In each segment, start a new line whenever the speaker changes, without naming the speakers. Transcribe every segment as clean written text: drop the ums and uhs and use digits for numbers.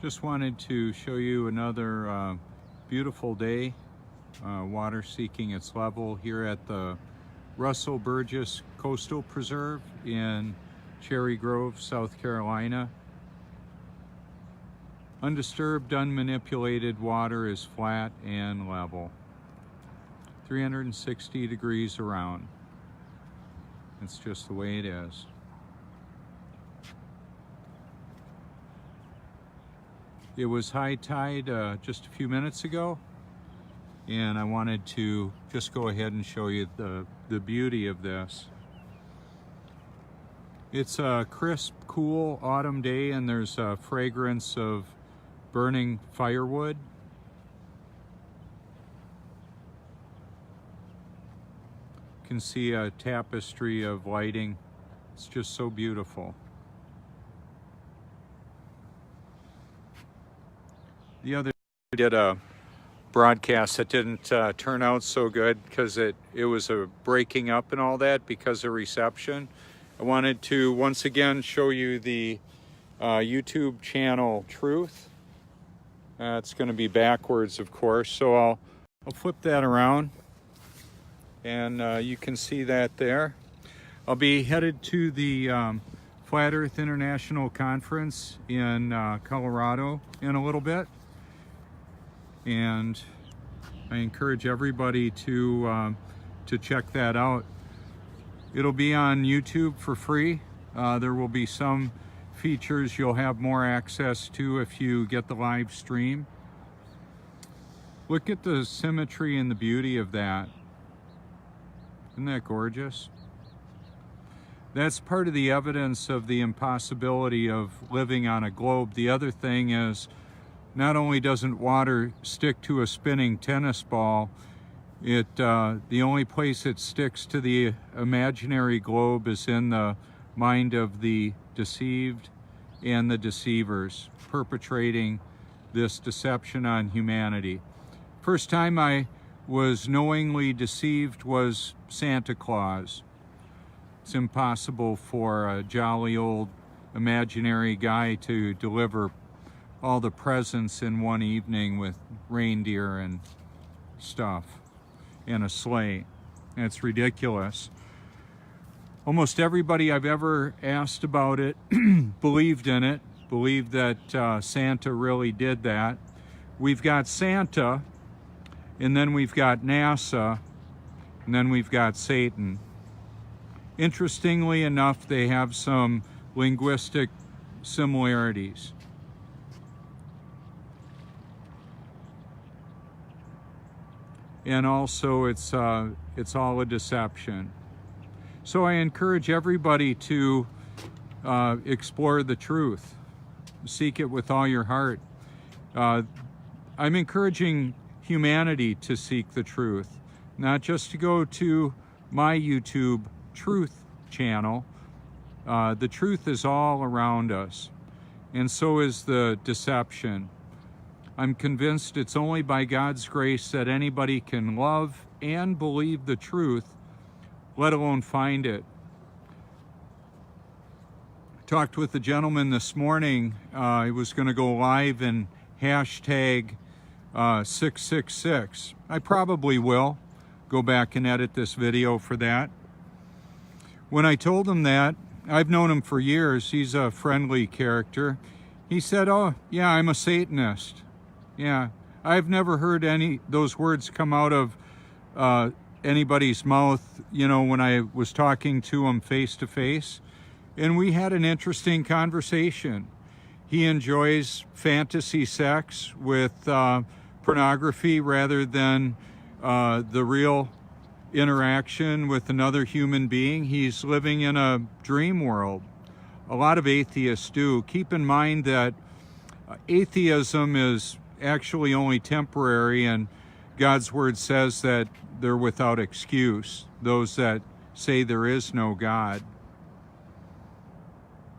Just wanted to show you another beautiful day, water seeking its level here at the Russell Burgess Coastal Preserve in Cherry Grove, South Carolina. Undisturbed, unmanipulated water is flat and level. 360 degrees around. It's just the way it is. It was high tide just a few minutes ago, and I wanted to just go ahead and show you the beauty of this. It's a crisp, cool autumn day, and there's a fragrance of burning firewood. You can see a tapestry of lighting. It's just so beautiful. The other day I did a broadcast that didn't turn out so good because it was a breaking up and all that because of reception. I wanted to once again show you the YouTube channel Truth. It's going to be backwards, of course, so I'll flip that around, and you can see that there. I'll be headed to the Flat Earth International Conference in Colorado in a little bit. And I encourage everybody to check that out. It'll be on YouTube for free. There will be some features you'll have more access to if you get the live stream. Look at the symmetry and the beauty of that. Isn't that gorgeous? That's part of the evidence of the impossibility of living on a globe. The other thing is, not only doesn't water stick to a spinning tennis ball, the only place it sticks to the imaginary globe is in the mind of the deceived and the deceivers perpetrating this deception on humanity. First time I was knowingly deceived was Santa Claus. It's impossible for a jolly old imaginary guy to deliver all the presents in one evening with reindeer and stuff and a sleigh. And it's ridiculous. Almost everybody I've ever asked about it believed in it, believed that Santa really did that. We've got Santa, and then we've got NASA, and then we've got Satan. Interestingly enough, they have some linguistic similarities. And also it's all a deception. So I encourage everybody to explore the truth. Seek it with all your heart. I'm encouraging humanity to seek the truth, not just to go to my YouTube Truth channel. The truth is all around us, and so is the deception. I'm convinced it's only by God's grace that anybody can love and believe the truth, let alone find it. I talked with a gentleman this morning. He was going to go live in hashtag 666. I probably will go back and edit this video for that. When I told him that, I've known him for years. He's a friendly character. He said, "Oh, yeah, I'm a Satanist." Yeah, I've never heard those words come out of anybody's mouth, you know, when I was talking to him face to face. And we had an interesting conversation. He enjoys fantasy sex with pornography rather than the real interaction with another human being. He's living in a dream world. A lot of atheists do. Keep in mind that atheism is actually only temporary, and God's word says that they're without excuse, those that say there is no God.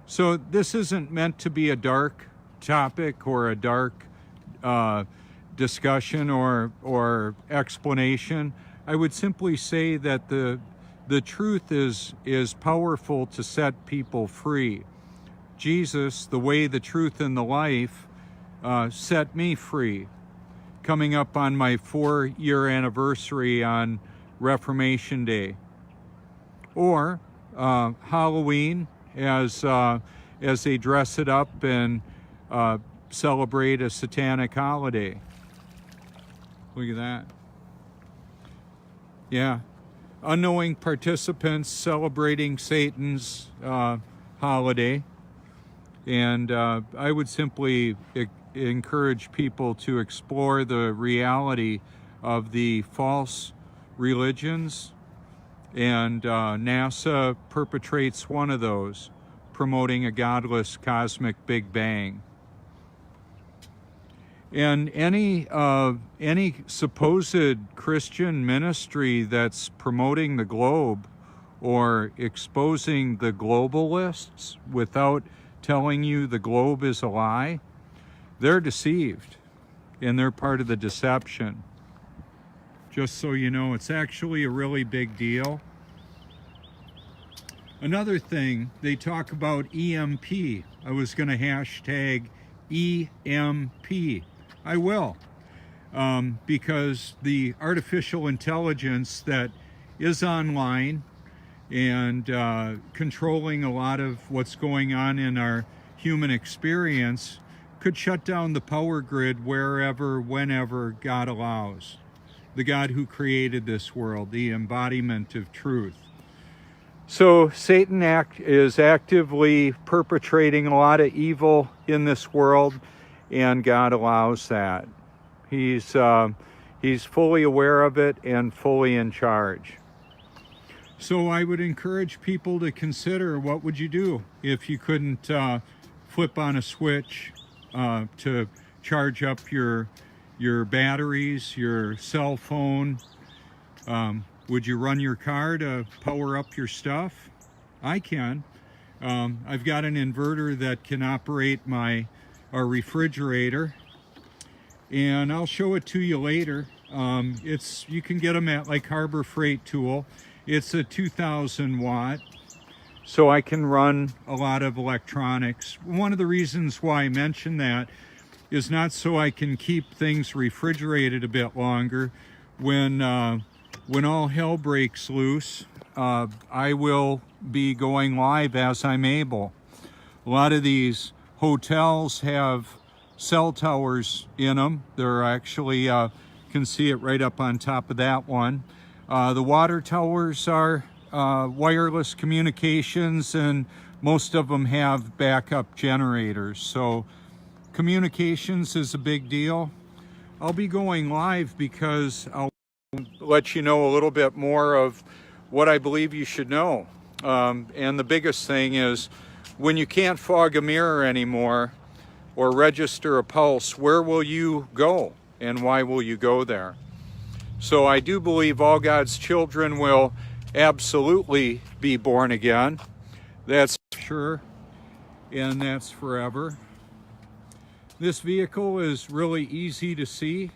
So this isn't meant to be a dark topic or a dark discussion or explanation. I would simply say that the truth is powerful to set people free. Jesus, the way, the truth, and the life, set me free. Coming up on my 4-year anniversary on Reformation Day. Or Halloween, as they dress it up and celebrate a satanic holiday. Look at that. Yeah. Unknowing participants celebrating Satan's holiday. And I would simply encourage people to explore the reality of the false religions. And NASA perpetrates one of those, promoting a godless cosmic Big Bang. And any supposed Christian ministry that's promoting the globe or exposing the globalists without telling you the globe is a lie, they're deceived, and they're part of the deception. Just so you know, it's actually a really big deal. Another thing, they talk about EMP. I was going to hashtag EMP. I will, because the artificial intelligence that is online and controlling a lot of what's going on in our human experience could shut down the power grid wherever, whenever God allows. The God who created this world, the embodiment of truth. So Satan is actively perpetrating a lot of evil in this world, and God allows that. He's fully aware of it and fully in charge. So I would encourage people to consider, what would you do if you couldn't flip on a switch to charge up your batteries, your cell phone? Would you run your car to power up your stuff? I can. I've got an inverter that can operate our refrigerator, and I'll show it to you later. You can get them at like Harbor Freight Tool. It's a 2,000 watt, so I can run a lot of electronics. One of the reasons why I mention that is not so I can keep things refrigerated a bit longer. When all hell breaks loose, I will be going live as I'm able. A lot of these hotels have cell towers in them. They're actually, can see it right up on top of that one. The water towers are wireless communications, and most of them have backup generators. So communications is a big deal. I'll be going live because I'll let you know a little bit more of what I believe you should know. And the biggest thing is, when you can't fog a mirror anymore or register a pulse, where will you go and why will you go there? So I do believe all God's children will absolutely be born again. That's sure, and that's forever. This vehicle is really easy to see,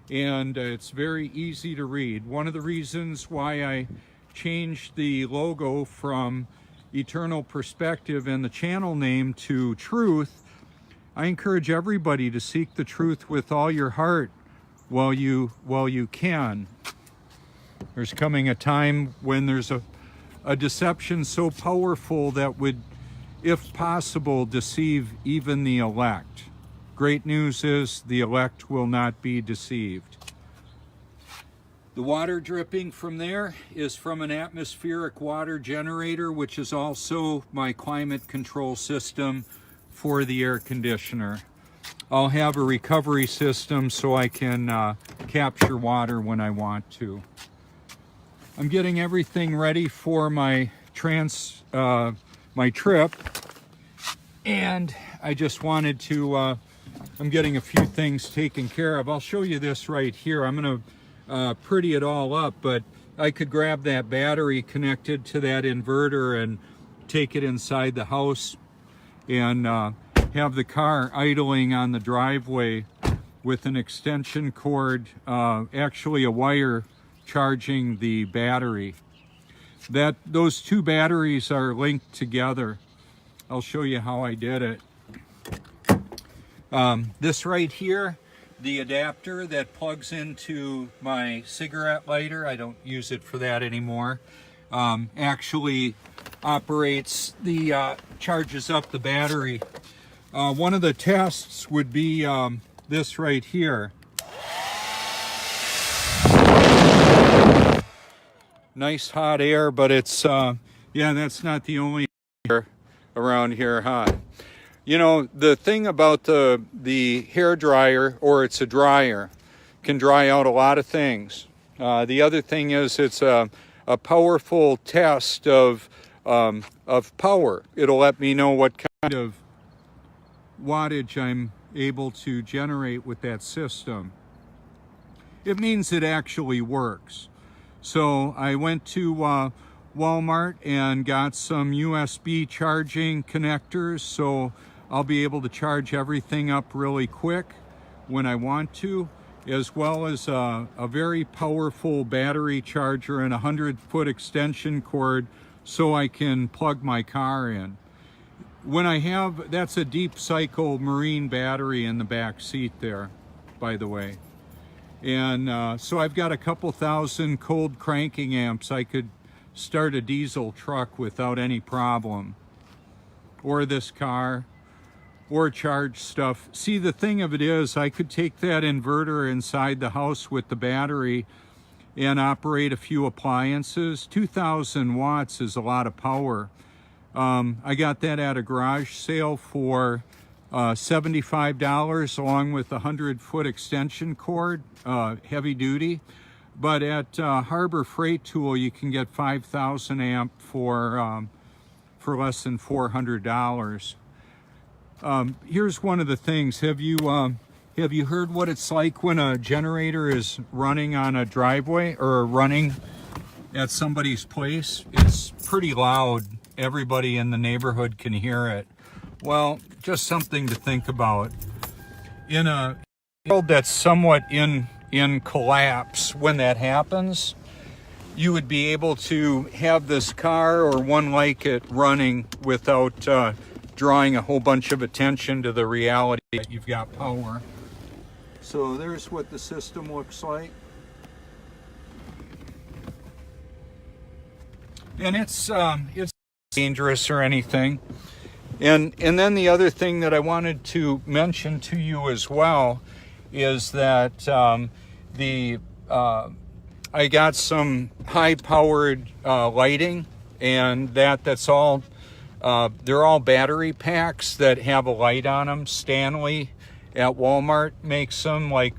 and it's very easy to read. One of the reasons why I changed the logo from Eternal Perspective and the channel name to Truth, I encourage everybody to seek the truth with all your heart while you can. There's coming a time when there's a deception so powerful that would, if possible, deceive even the elect. Great news is the elect will not be deceived. The water dripping from there is from an atmospheric water generator, which is also my climate control system for the air conditioner. I'll have a recovery system so I can capture water when I want to. I'm getting everything ready for my trip, and I just wanted to, I'm getting a few things taken care of. I'll show you this right here. I'm going to pretty it all up, but I could grab that battery connected to that inverter and take it inside the house and have the car idling on the driveway with an extension cord, actually a wire charging the battery. Those two batteries are linked together. I'll show you how I did it. This right here, the adapter that plugs into my cigarette lighter, I don't use it for that anymore, actually operates the, charges up the battery. One of the tests would be this right here. Nice hot air, but it's, yeah, that's not the only air around here, huh? You know, the thing about the hair dryer, or it's a dryer, can dry out a lot of things. The other thing is it's a powerful test of power. It'll let me know what kind of wattage I'm able to generate with that system. It means it actually works. So I went to Walmart and got some USB charging connectors, so I'll be able to charge everything up really quick when I want to, as well as a very powerful battery charger and a 100-foot extension cord so I can plug my car in. When I have, that's a deep cycle marine battery in the back seat there, by the way. And so I've got a couple thousand cold cranking amps. I could start a diesel truck without any problem, or this car, or charge stuff. See, the thing of it is, I could take that inverter inside the house with the battery and operate a few appliances. 2,000 watts is a lot of power. I got that at a garage sale for $75 along with a 100-foot extension cord, heavy duty. But at Harbor Freight Tool, you can get 5,000 amp for less than $400. Here's one of the things. Have you heard what it's like when a generator is running on a driveway or running at somebody's place? It's pretty loud. Everybody in the neighborhood can hear it. Well, just something to think about. In a world that's somewhat in collapse, when that happens, you would be able to have this car or one like it running without drawing a whole bunch of attention to the reality that you've got power. So there's what the system looks like. And it's dangerous or anything. And then the other thing that I wanted to mention to you as well is that I got some high-powered lighting, and that's all. They're all battery packs that have a light on them. Stanley at Walmart makes them, like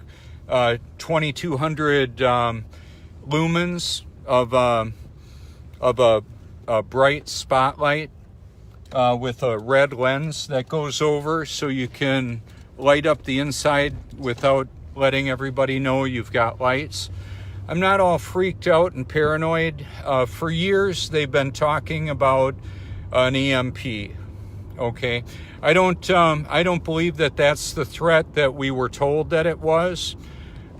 2,200 lumens of a bright spotlight. With a red lens that goes over, so you can light up the inside without letting everybody know you've got lights. I'm not all freaked out and paranoid. For years they've been talking about an EMP. Okay, I don't believe that that's the threat that we were told that it was.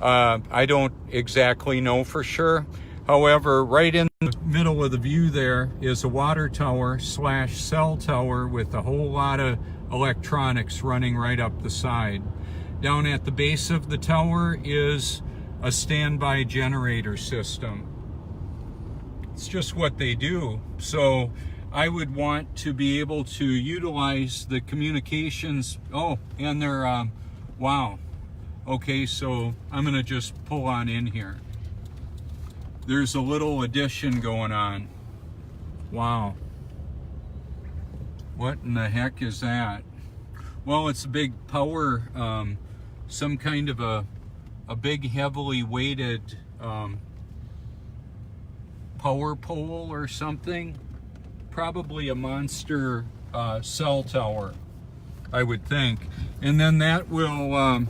I don't exactly know for sure. However, right in the middle of the view there is a water tower / cell tower with a whole lot of electronics running right up the side. Down at the base of the tower is a standby generator system. It's just what they do. So I would want to be able to utilize the communications. Oh, and they're, wow. Okay, so I'm gonna just pull on in here. There's a little addition going on. Wow. What in the heck is that? Well, it's a big power, some kind of a big heavily weighted power pole or something. Probably a monster cell tower, I would think. And then that will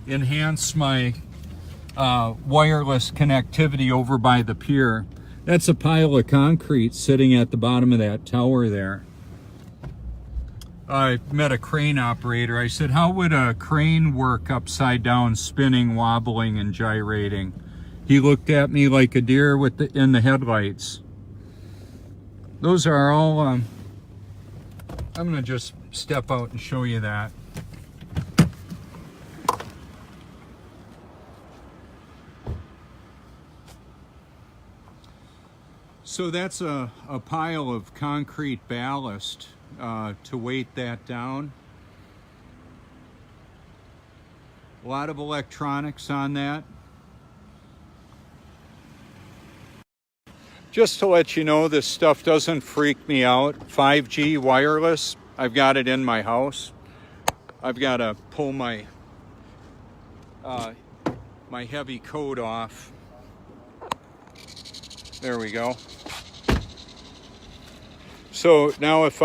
enhance my wireless connectivity over by the pier. That's a pile of concrete sitting at the bottom of that tower there. I met a crane operator. I said, how would a crane work upside down, spinning, wobbling, and gyrating? He looked at me like a deer in the headlights. Those are all, I'm gonna just step out and show you that. So that's a pile of concrete ballast to weight that down. A lot of electronics on that. Just to let you know, this stuff doesn't freak me out. 5G wireless, I've got it in my house. I've got to pull my my heavy coat off. There we go. So now if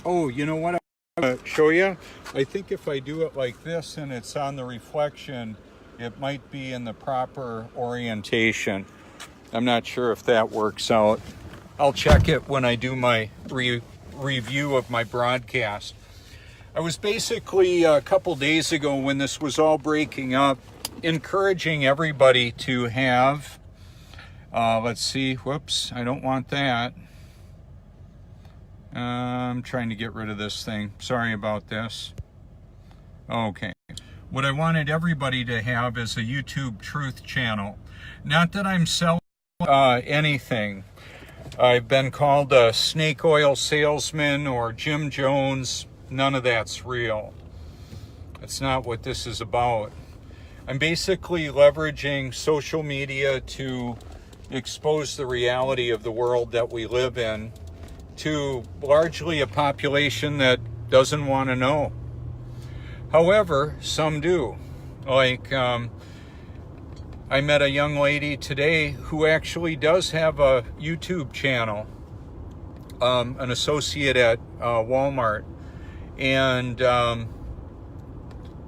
you know what I'm going to show you? I think if I do it like this and it's on the reflection, it might be in the proper orientation. I'm not sure if that works out. I'll check it when I do my review of my broadcast. I was basically a couple days ago, when this was all breaking up, encouraging everybody to have, let's see, whoops, I don't want that. I'm trying to get rid of this thing. Sorry about this. Okay. What I wanted everybody to have is a YouTube Truth channel. Not that I'm selling anything. I've been called a snake oil salesman or Jim Jones. None of that's real. That's not what this is about. I'm basically leveraging social media to expose the reality of the world that we live in to largely a population that doesn't want to know. However, some do. Like, I met a young lady today who actually does have a YouTube channel, an associate at Walmart. And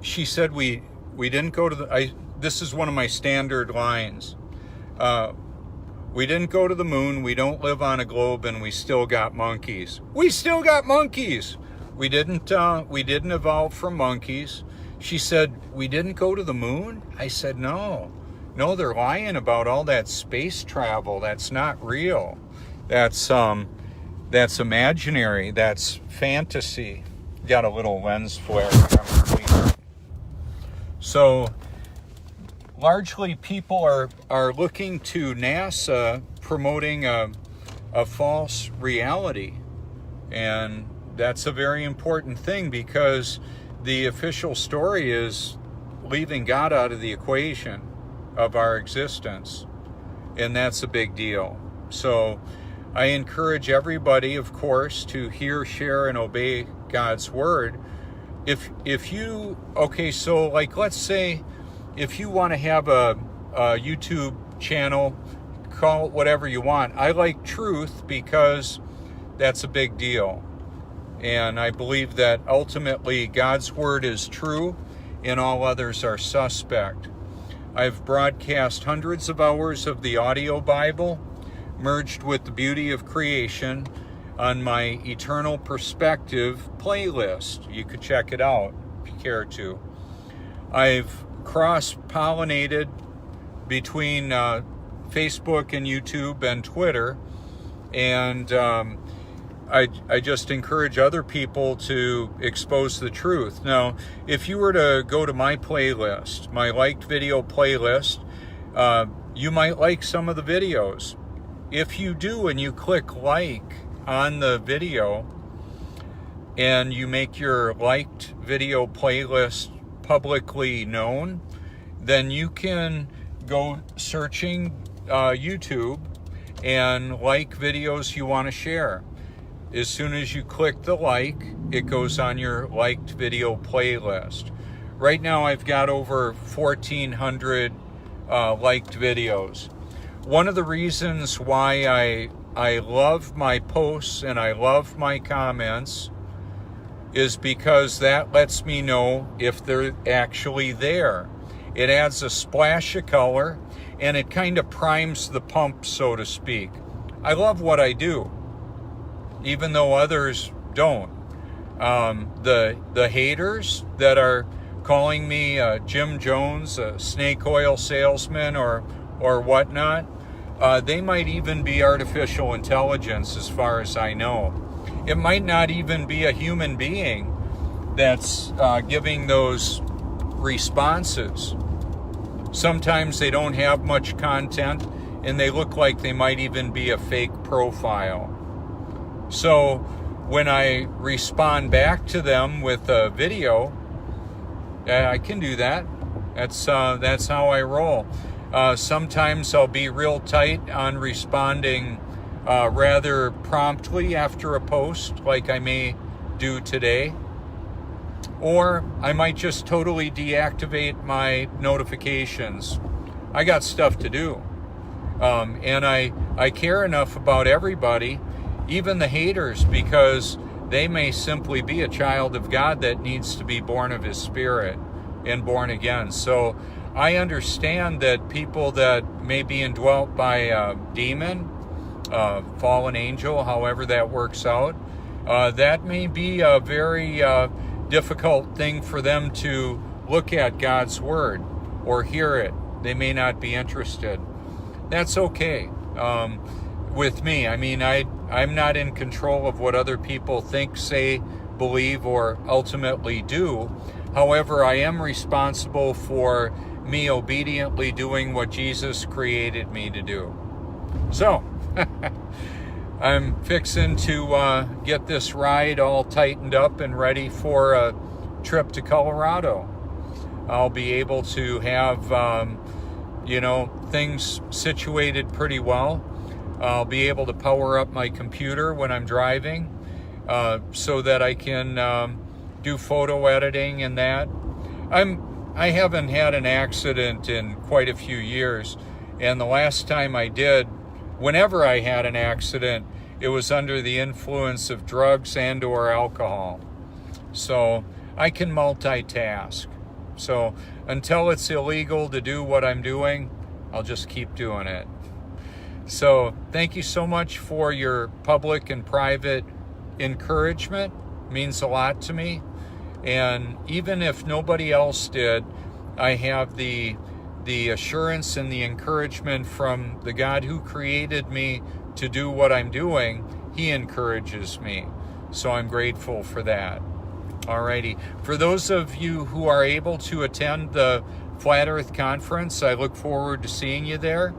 she said we didn't go to this is one of my standard lines. We didn't go to the moon, we don't live on a globe, and we still got monkeys. We still got monkeys! We didn't evolve from monkeys. She said, we didn't go to the moon? I said, no, they're lying about all that space travel. That's not real. That's imaginary. That's fantasy. Got a little lens flare. So largely people are looking to NASA promoting a false reality. And that's a very important thing, because the official story is leaving God out of the equation of our existence. And that's a big deal. So I encourage everybody, of course, to hear, share, and obey God's word. If you, okay, so like, let's say if you want to have a YouTube channel, call it whatever you want. I like truth because that's a big deal. And I believe that ultimately God's word is true and all others are suspect. I've broadcast hundreds of hours of the audio Bible, merged with the beauty of creation, on my Eternal Perspective playlist. You could check it out if you care to. I've cross-pollinated between Facebook and YouTube and Twitter, and I just encourage other people to expose the truth. Now, if you were to go to my playlist, my liked video playlist, you might like some of the videos. If you do and you click like on the video and you make your liked video playlist publicly known, then you can go searching YouTube and like videos you want to share. As soon as you click the like, it goes on your liked video playlist. Right now I've got over 1,400 liked videos. One of the reasons why I love my posts and I love my comments is because that lets me know if they're actually there. It adds a splash of color and it kind of primes the pump, so to speak. I love what I do, even though others don't. The haters that are calling me Jim Jones, a snake oil salesman or whatnot, they might even be artificial intelligence as far as I know. It might not even be a human being that's giving those responses. Sometimes they don't have much content and they look like they might even be a fake profile. So when I respond back to them with a video, I can do that. That's how I roll. Sometimes I'll be real tight on responding rather promptly after a post, like I may do today. Or I might just totally deactivate my notifications. I got stuff to do. And I care enough about everybody, even the haters, because they may simply be a child of God that needs to be born of His Spirit and born again. So I understand that people that may be indwelt by a demon, fallen angel, however that works out, that may be a very difficult thing for them to look at God's Word or hear it. They may not be interested. That's okay with me. I mean, I'm not in control of what other people think, say, believe, or ultimately do. However, I am responsible for me obediently doing what Jesus created me to do. So, I'm fixing to get this ride all tightened up and ready for a trip to Colorado. I'll be able to have, things situated pretty well. I'll be able to power up my computer when I'm driving so that I can do photo editing and that. I haven't had an accident in quite a few years, and the last time I did, whenever I had an accident, it was under the influence of drugs and or alcohol. So I can multitask. So until it's illegal to do what I'm doing, I'll just keep doing it. So thank you so much for your public and private encouragement. It means a lot to me. And even if nobody else did, I have the assurance and the encouragement from the God who created me to do what I'm doing. He encourages me. So I'm grateful for that. Alrighty. For those of you who are able to attend the Flat Earth Conference, I look forward to seeing you there.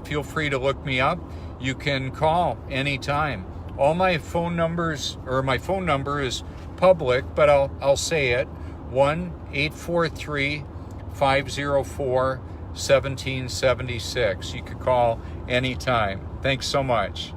Feel free to look me up. You can call anytime. All my phone numbers, or my phone number is public, but I'll say it, 1-843-504-1776. You could call anytime. Thanks so much.